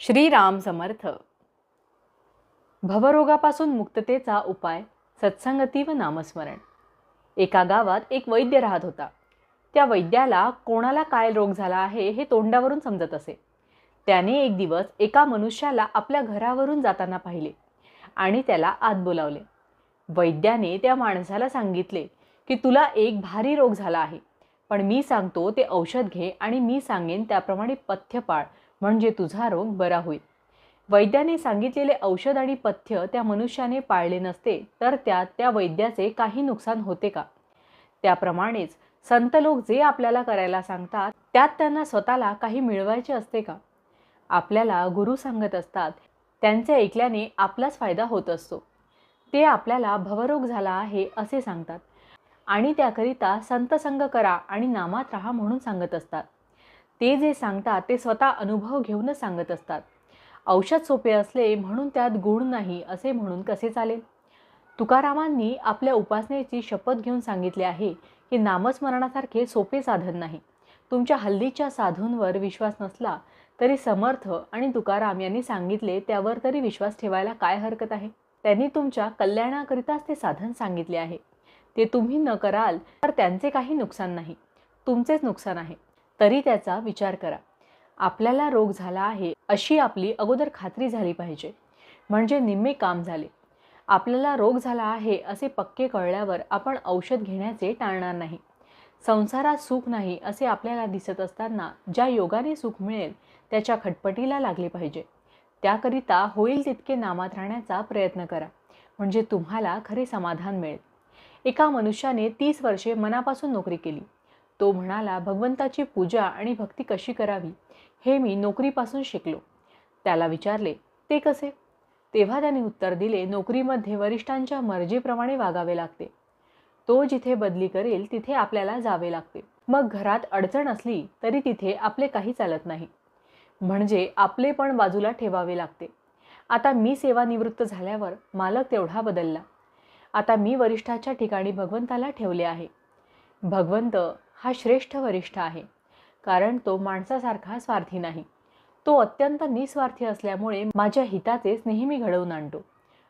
श्रीराम समर्थ. भवरोगापासून मुक्ततेचा उपाय सत्संगती व नामस्मरण. एका गावात एक वैद्य राहत होता. त्या वैद्याला कोणाला काय रोग झाला आहे हे तोंडावरून समजत असे. त्याने एक दिवस एका मनुष्याला आपल्या घरावरून जाताना पाहिले आणि त्याला आत बोलावले. वैद्याने त्या माणसाला सांगितले की तुला एक भारी रोग झाला आहे, पण मी सांगतो ते औषध घे आणि मी सांगेन त्याप्रमाणे पथ्य पाळ, म्हणजे तुझा रोग बरा होईल. वैद्याने सांगितलेले औषध आणि पथ्य त्या मनुष्याने पाळले नसते तर त्यात त्या वैद्याचे काही नुकसान होते का? त्याप्रमाणेच संत लोक जे आपल्याला करायला सांगतात त्यात त्यांना स्वतःला काही मिळवायचे असते का? आपल्याला गुरु सांगत असतात, त्यांचे ऐकल्याने आपलाच फायदा होत असतो. ते आपल्याला भवरोग झाला आहे असे सांगतात आणि त्याकरिता संत संग करा आणि नामात राहा म्हणून सांगत असतात. ते जे सांगतात ते स्वतः अनुभव घेऊनच सांगत असतात. औषध सोपे असले म्हणून त्यात गुण नाही असे म्हणून कसे चालेल? तुकारामांनी आपल्या उपासनेची शपथ घेऊन सांगितले आहे की नामस्मरणासारखे सोपे साधन नाही. तुमच्या हल्लीच्या साधूंवर विश्वास नसला तरी समर्थ आणि तुकाराम यांनी सांगितले त्यावर तरी विश्वास ठेवायला काय हरकत आहे? त्यांनी तुमच्या कल्याणाकरिताच ते साधन सांगितले आहे. ते तुम्ही न कराल तर त्यांचे काही नुकसान नाही, तुमचेच नुकसान आहे. तरी त्याचा विचार करा. आपल्याला रोग झाला आहे अशी आपली अगोदर खात्री झाली पाहिजे, म्हणजे निम्मे काम झाले. आपल्याला रोग झाला आहे असे पक्के कळल्यावर आपण औषध घेण्याचे टाळणार नाही. संसारात सुख नाही असे आपल्याला दिसत असताना ज्या योगाने सुख मिळेल त्याच्या खटपटीला लागले पाहिजे. त्याकरिता होईल तितके नामात राहण्याचा प्रयत्न करा, म्हणजे तुम्हाला खरे समाधान मिळेल. एका मनुष्याने 30 वर्षे मनापासून नोकरी केली. तो म्हणाला, भगवंताची पूजा आणि भक्ती कशी करावी हे मी नोकरीपासून शिकलो. त्याला विचारले, ते कसे? तेव्हा त्याने उत्तर दिले, नोकरीमध्ये वरिष्ठांच्या मर्जीप्रमाणे वागावे लागते. तो जिथे बदली करेल तिथे आपल्याला जावे लागते. मग घरात अडचण असली तरी तिथे आपले काही चालत नाही, म्हणजे आपले पण बाजूला ठेवावे लागते. आता मी सेवानिवृत्त झाल्यावर मालक तेवढा बदलला. आता मी वरिष्ठाच्या ठिकाणी भगवंताला ठेवले आहे. भगवंत हा श्रेष्ठ वरिष्ठ आहे, कारण तो माणसासारखा स्वार्थी नाही. तो अत्यंत निस्वार्थी असल्यामुळे माझ्या हिताचेच नेहमी घडवून आणतो.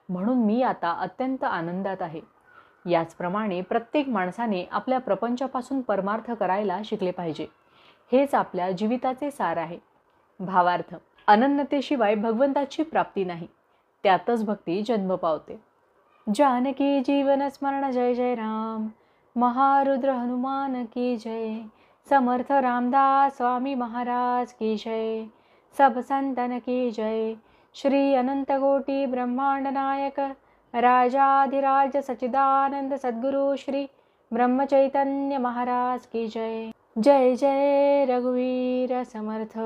म्हणून मी आता अत्यंत आनंदात आहे. याचप्रमाणे प्रत्येक माणसाने आपल्या प्रपंचापासून परमार्थ करायला शिकले पाहिजे. हेच आपल्या जीविताचे सार आहे. भावार्थ, अनन्यतेशिवाय भगवंताची प्राप्ती नाही, त्यातच भक्ती जन्म पावते. जानकी जीवन स्मरण जय जय राम. महारुद्र हनुमान की जय. समर्थ रामदास स्वामी महाराज की जय. सब संतन की जय. श्री अनंत कोटि ब्रह्मांड नायक राजाधिराज सच्चिदानंद सद्गुरु श्री ब्रह्म चैतन्य महाराज की जय. जय जय रघुवीर समर्थ.